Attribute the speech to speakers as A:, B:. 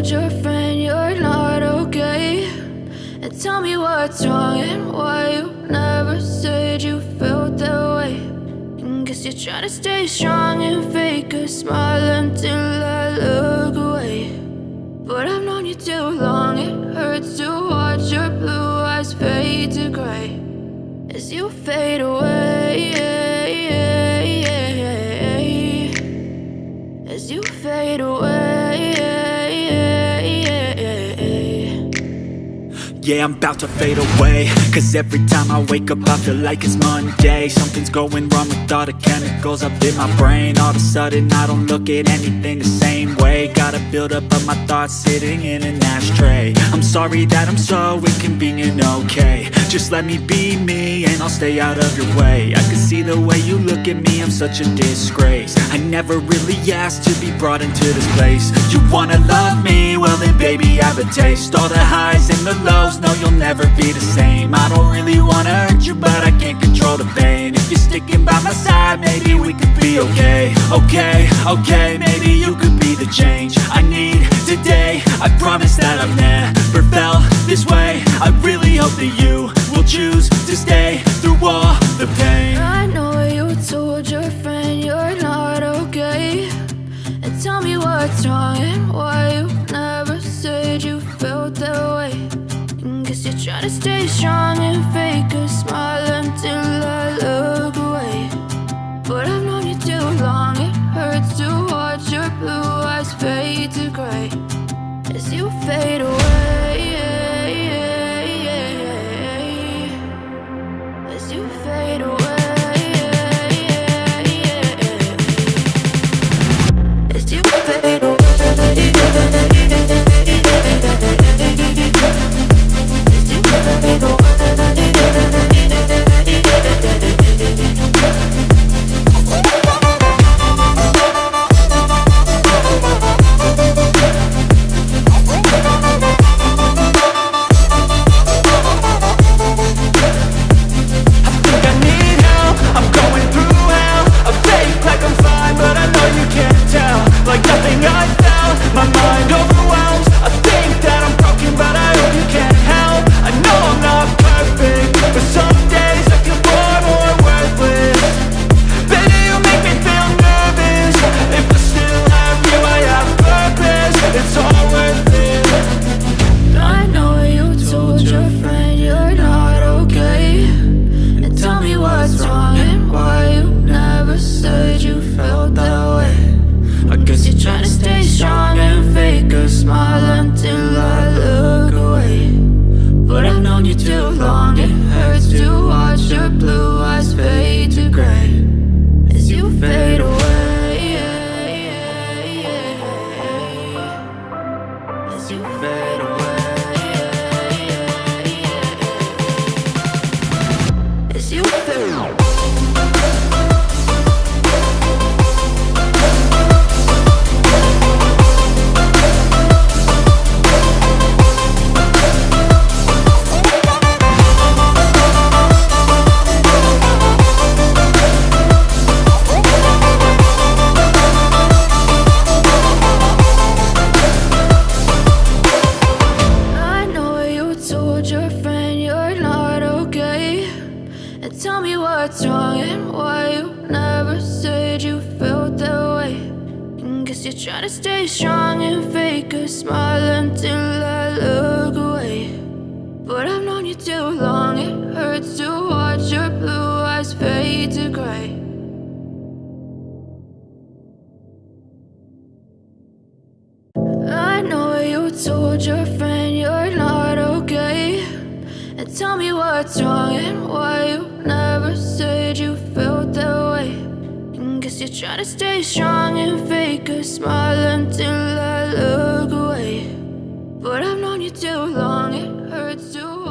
A: told your friend you're not okay? And tell me what's wrong and why you never said you felt that way. And guess you're trying to stay strong and fake a smile until I look away. But I've known you too long, it hurts to watch your blue eyes fade to gray as you fade away, as you fade away.
B: Yeah, I'm about to fade away, cause every time I wake up I feel like it's Monday. Something's going wrong with all the chemicals up in my brain. All of a sudden I don't look at anything the same way. Got a buildup of my thoughts sitting in an ashtray. I'm sorry that I'm so inconvenient, okay? Just let me be me and I'll stay out of your way. I can see the way you look at me, I'm such a disgrace. I never really asked to be brought into this place. You wanna love me? Well then baby I have a taste. All the highs and the lows, no, you'll never be the same. I don't really wanna hurt you, but I can't control the pain. If you're sticking by my side, maybe we could be okay. Okay, maybe you could be the change I need today. I promise that I've never felt this way. I really hope that you will choose to stay through all the pain.
A: I know you told your friend you're not okay. And tell me what's wrong and why you never said you felt that way. Guess you're trying to stay strong and fake a smile until I look away. But I've known you too long, it hurts to watch your blue eyes fade to gray as you fade away, as you fade away, as you fade away. Tell me what's wrong and why you never said you felt that way. And guess you're trying to stay strong and fake a smile until I look away. But I've known you too long, it hurts to watch your blue eyes fade to gray. I know you told your friend you're not okay. And tell me what's wrong and why you never said you felt that way. And guess you're trying to stay strong and fake a smile until I look away. But I've known you too long, it hurts to